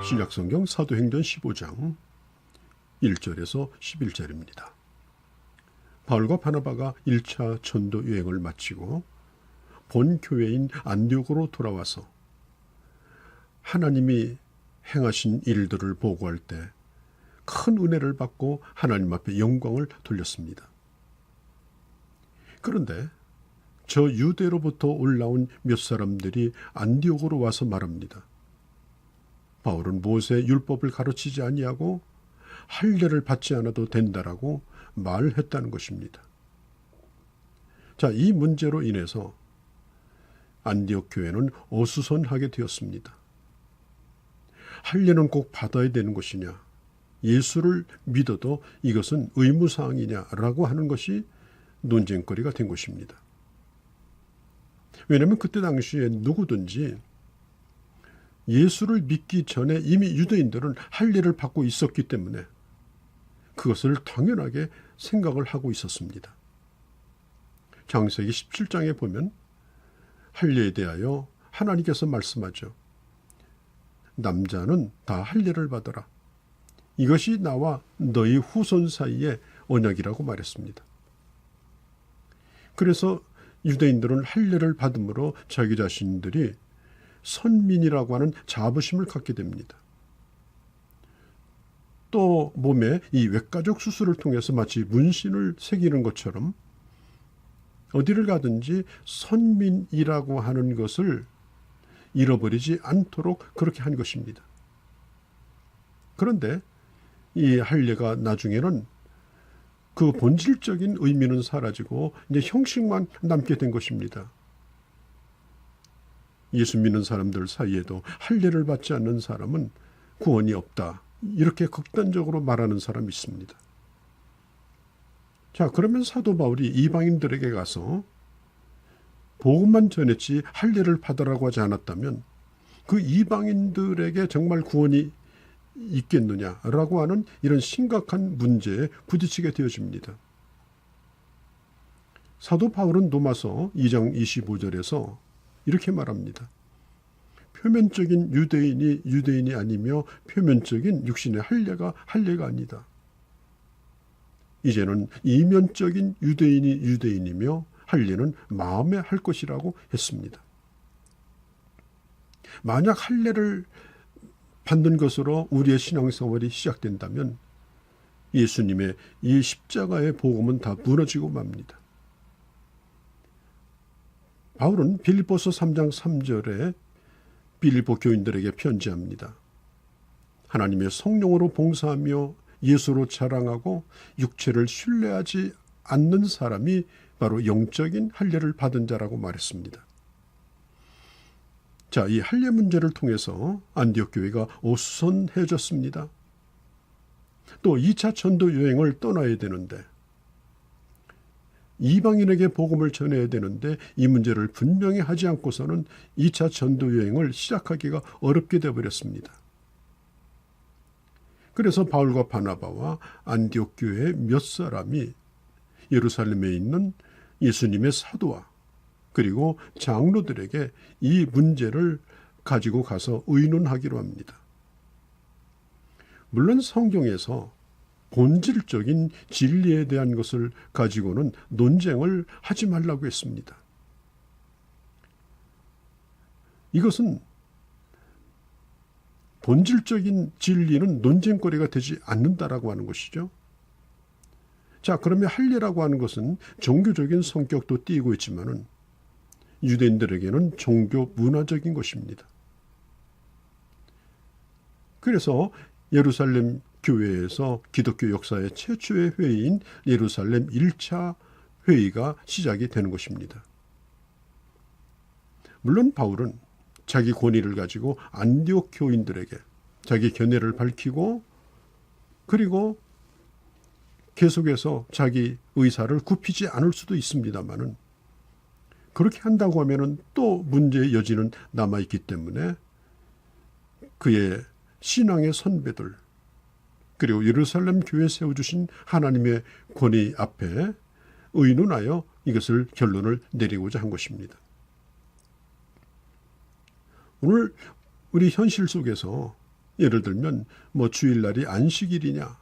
신약성경 사도행전 15장 1절에서 11절입니다. 바울과 바나바가 1차 전도 여행을 마치고 본 교회인 안디옥으로 돌아와서 하나님이 행하신 일들을 보고할 때 큰 은혜를 받고 하나님 앞에 영광을 돌렸습니다. 그런데 저 유대로부터 올라온 몇 사람들이 안디옥으로 와서 말합니다. 바울은 모세의 율법을 가르치지 아니하고 할례를 받지 않아도 된다라고 말했다는 것입니다. 자, 이 문제로 인해서 안디옥 교회는 어수선하게 되었습니다. 할례는 꼭 받아야 되는 것이냐, 예수를 믿어도 이것은 의무사항이냐라고 하는 것이 논쟁거리가 된 것입니다. 왜냐하면 그때 당시에 누구든지 예수를 믿기 전에 이미 유대인들은 할례를 받고 있었기 때문에 그것을 당연하게 생각을 하고 있었습니다. 창세기 17장에 보면 할례에 대하여 하나님께서 말씀하죠. 남자는 다 할례를 받아라. 이것이 나와 너희 후손 사이의 언약이라고 말했습니다. 그래서 유대인들은 할례를 받음으로 자기 자신들이 선민이라고 하는 자부심을 갖게 됩니다. 또 몸에 이 외가적 수술을 통해서 마치 문신을 새기는 것처럼 어디를 가든지 선민이라고 하는 것을 잃어버리지 않도록 그렇게 한 것입니다. 그런데 이 할례가 나중에는 그 본질적인 의미는 사라지고 이제 형식만 남게 된 것입니다. 예수 믿는 사람들 사이에도 할례를 받지 않는 사람은 구원이 없다. 이렇게 극단적으로 말하는 사람이 있습니다. 자, 그러면 사도 바울이 이방인들에게 가서 복음만 전했지 할례를 받으라고 하지 않았다면 그 이방인들에게 정말 구원이 있겠느냐라고 하는 이런 심각한 문제에 부딪히게 되어집니다. 사도 바울은 로마서 2장 25절에서 이렇게 말합니다. 표면적인 유대인이 유대인이 아니며 표면적인 육신의 할례가 할례가 아니다. 이제는 이면적인 유대인이 유대인이며 할례는 마음에 할 것이라고 했습니다. 만약 할례를 받는 것으로 우리의 신앙생활이 시작된다면 예수님의 이 십자가의 복음은 다 무너지고 맙니다. 바울은 빌립보서 3장 3절에 빌립보 교인들에게 편지합니다. 하나님의 성령으로 봉사하며 예수로 자랑하고 육체를 신뢰하지 않는 사람이 바로 영적인 할례를 받은 자라고 말했습니다. 자, 이 할례 문제를 통해서 안디옥 교회가 어수선해졌습니다. 또 2차 전도 여행을 떠나야 되는데 이방인에게 복음을 전해야 되는데 이 문제를 분명히 하지 않고서는 2차 전도 여행을 시작하기가 어렵게 되어버렸습니다. 그래서 바울과 바나바와 안디옥 교회의 몇 사람이 예루살렘에 있는 예수님의 사도와 그리고 장로들에게 이 문제를 가지고 가서 의논하기로 합니다. 물론 성경에서 본질적인 진리에 대한 것을 가지고는 논쟁을 하지 말라고 했습니다. 이것은 본질적인 진리는 논쟁거리가 되지 않는다라고 하는 것이죠. 자, 그러면 할례라고 하는 것은 종교적인 성격도 띠고 있지만은 유대인들에게는 종교 문화적인 것입니다. 그래서 예루살렘 교회에서 기독교 역사의 최초의 회의인 예루살렘 1차 회의가 시작이 되는 것입니다. 물론 바울은 자기 권위를 가지고 안디옥 교인들에게 자기 견해를 밝히고 그리고 계속해서 자기 의사를 굽히지 않을 수도 있습니다만은 그렇게 한다고 하면은 또 문제의 여지는 남아있기 때문에 그의 신앙의 선배들 그리고 예루살렘 교회에 세워주신 하나님의 권위 앞에 의논하여 이것을 결론을 내리고자 한 것입니다. 오늘 우리 현실 속에서 예를 들면 뭐 주일날이 안식일이냐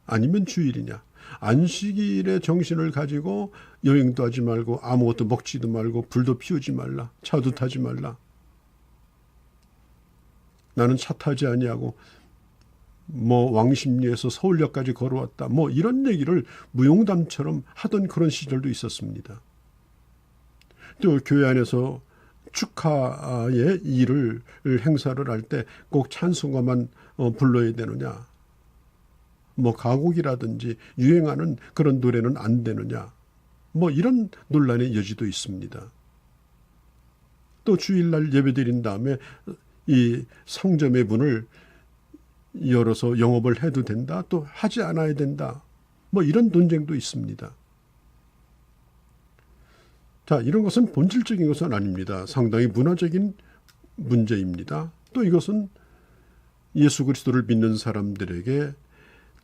아니면 주일이냐. 안식일의 정신을 가지고 여행도 하지 말고 아무것도 먹지도 말고 불도 피우지 말라. 차도 타지 말라. 나는 차 타지 아니하고 뭐 왕십리에서 서울역까지 걸어왔다. 뭐 이런 얘기를 무용담처럼 하던 그런 시절도 있었습니다. 또 교회 안에서 축하의 일을 행사를 할 때 꼭 찬송가만 불러야 되느냐. 뭐 가곡이라든지 유행하는 그런 노래는 안 되느냐. 뭐 이런 논란의 여지도 있습니다. 또 주일날 예배드린 다음에 이 상점의 문을 열어서 영업을 해도 된다. 또 하지 않아야 된다. 뭐 이런 논쟁도 있습니다. 자, 이런 것은 본질적인 것은 아닙니다. 상당히 문화적인 문제입니다. 또 이것은 예수 그리스도를 믿는 사람들에게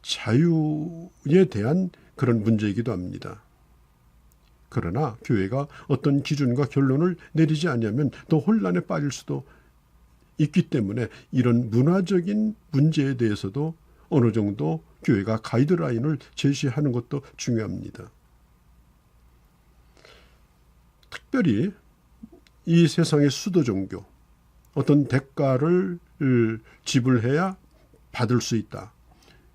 자유에 대한 그런 문제이기도 합니다. 그러나 교회가 어떤 기준과 결론을 내리지 않으면 또 혼란에 빠질 수도 있기 때문에 이런 문화적인 문제에 대해서도 어느 정도 교회가 가이드라인을 제시하는 것도 중요합니다. 특별히 이 세상의 수도 종교, 어떤 대가를 지불해야 받을 수 있다.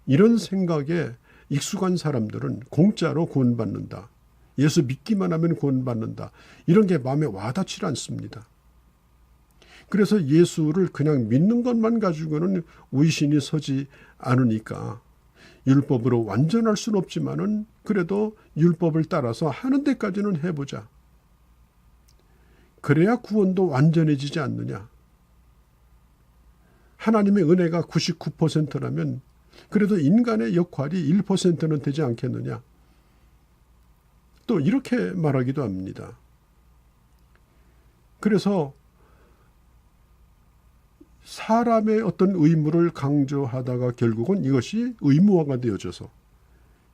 이런 생각에 익숙한 사람들은 공짜로 구원받는다. 예수 믿기만 하면 구원받는다. 이런 게 마음에 와닿지 않습니다. 그래서 예수를 그냥 믿는 것만 가지고는 의신이 서지 않으니까 율법으로 완전할 수는 없지만은 그래도 율법을 따라서 하는 데까지는 해보자. 그래야 구원도 완전해지지 않느냐. 하나님의 은혜가 99%라면 그래도 인간의 역할이 1%는 되지 않겠느냐. 또 이렇게 말하기도 합니다. 그래서 사람의 어떤 의무를 강조하다가 결국은 이것이 의무화가 되어져서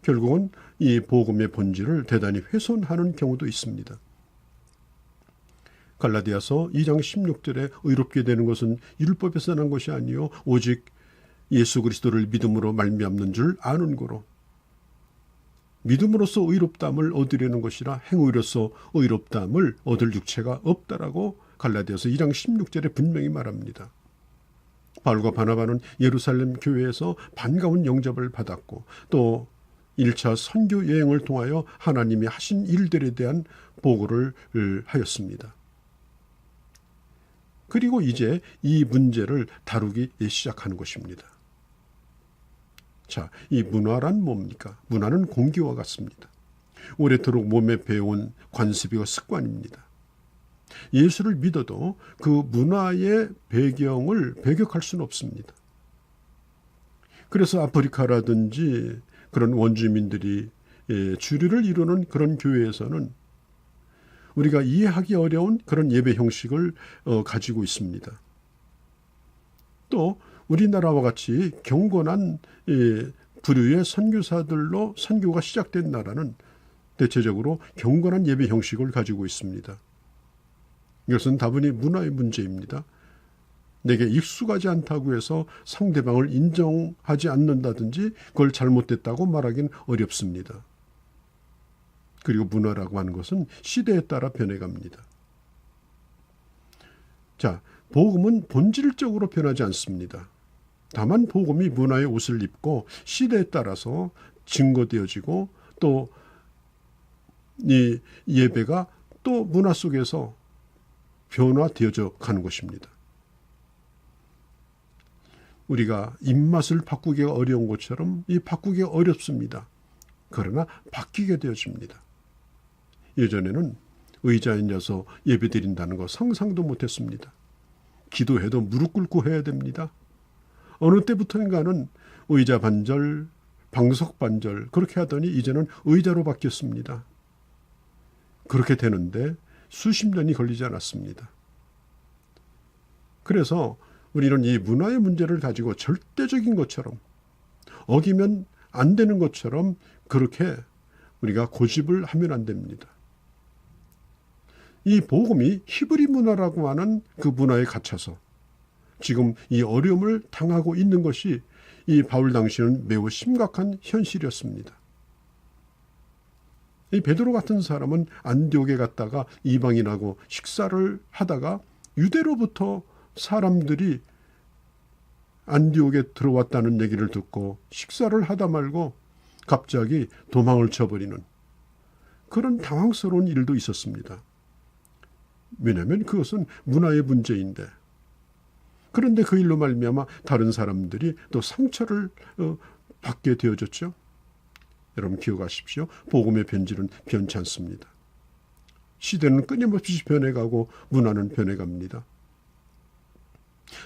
결국은 이 복음의 본질을 대단히 훼손하는 경우도 있습니다. 갈라디아서 2장 16절에 의롭게 되는 것은 율법에서 난 것이 아니요 오직 예수 그리스도를 믿음으로 말미암는 줄 아는 고로 믿음으로써 의롭다함을 얻으려는 것이라 행위로서 의롭다함을 얻을 육체가 없다라고 갈라디아서 2장 16절에 분명히 말합니다. 바울과 바나바는 예루살렘 교회에서 반가운 영접을 받았고 또 1차 선교 여행을 통하여 하나님이 하신 일들에 대한 보고를 하였습니다. 그리고 이제 이 문제를 다루기 시작하는 것입니다. 자, 이 문화란 뭡니까? 문화는 공기와 같습니다. 오래도록 몸에 배운 관습이고 습관입니다. 예수를 믿어도 그 문화의 배경을 배격할 수는 없습니다. 그래서 아프리카라든지 그런 원주민들이 주류를 이루는 그런 교회에서는 우리가 이해하기 어려운 그런 예배 형식을 가지고 있습니다. 또 우리나라와 같이 경건한 부류의 선교사들로 선교가 시작된 나라는 대체적으로 경건한 예배 형식을 가지고 있습니다. 이것은 다분히 문화의 문제입니다. 내게 익숙하지 않다고 해서 상대방을 인정하지 않는다든지 그걸 잘못됐다고 말하기는 어렵습니다. 그리고 문화라고 하는 것은 시대에 따라 변해갑니다. 자, 복음은 본질적으로 변하지 않습니다. 다만 복음이 문화의 옷을 입고 시대에 따라서 증거되어지고 또 이 예배가 또 문화 속에서 변화되어져 가는 것입니다. 우리가 입맛을 바꾸기가 어려운 것처럼 이 바꾸기가 어렵습니다. 그러나 바뀌게 되어집니다. 예전에는 의자에 앉아서 예배드린다는 거 상상도 못했습니다. 기도해도 무릎 꿇고 해야 됩니다. 어느 때부터인가는 의자 반절, 방석 반절 그렇게 하더니 이제는 의자로 바뀌었습니다. 그렇게 되는데 수십 년이 걸리지 않았습니다. 그래서 우리는 이 문화의 문제를 가지고 절대적인 것처럼 어기면 안 되는 것처럼 그렇게 우리가 고집을 하면 안 됩니다. 이 복음이 히브리 문화라고 하는 그 문화에 갇혀서 지금 이 어려움을 당하고 있는 것이 이 바울 당시는 매우 심각한 현실이었습니다. 이 베드로 같은 사람은 안디옥에 갔다가 이방인하고 식사를 하다가 유대로부터 사람들이 안디옥에 들어왔다는 얘기를 듣고 식사를 하다 말고 갑자기 도망을 쳐버리는 그런 당황스러운 일도 있었습니다. 왜냐하면 그것은 문화의 문제인데, 그런데 그 일로 말미암아 다른 사람들이 또 상처를 받게 되어졌죠. 여러분 기억하십시오. 복음의 편지는 변치 않습니다. 시대는 끊임없이 변해가고 문화는 변해갑니다.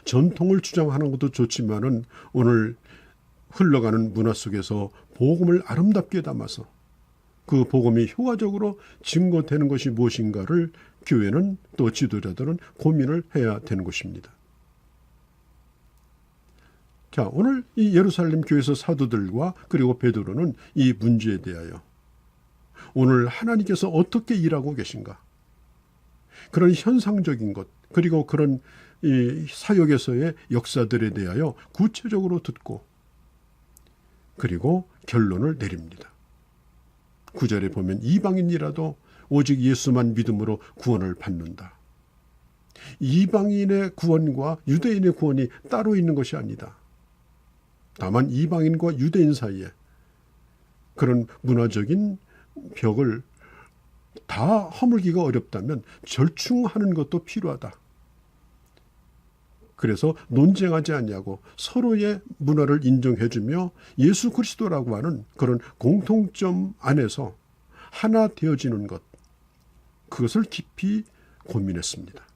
전통을 주장하는 것도 좋지만은 오늘 흘러가는 문화 속에서 복음을 아름답게 담아서 그 복음이 효과적으로 증거되는 것이 무엇인가를 교회는 또 지도자들은 고민을 해야 되는 것입니다. 자, 오늘 이 예루살렘 교회에서 사도들과 그리고 베드로는 이 문제에 대하여 오늘 하나님께서 어떻게 일하고 계신가, 그런 현상적인 것, 그리고 그런 이 사역에서의 역사들에 대하여 구체적으로 듣고 그리고 결론을 내립니다. 9절에 보면 이방인이라도 오직 예수만 믿음으로 구원을 받는다. 이방인의 구원과 유대인의 구원이 따로 있는 것이 아니다. 다만 이방인과 유대인 사이에 그런 문화적인 벽을 다 허물기가 어렵다면 절충하는 것도 필요하다. 그래서 논쟁하지 않냐고 서로의 문화를 인정해주며 예수 그리스도라고 하는 그런 공통점 안에서 하나 되어지는 것, 그것을 깊이 고민했습니다.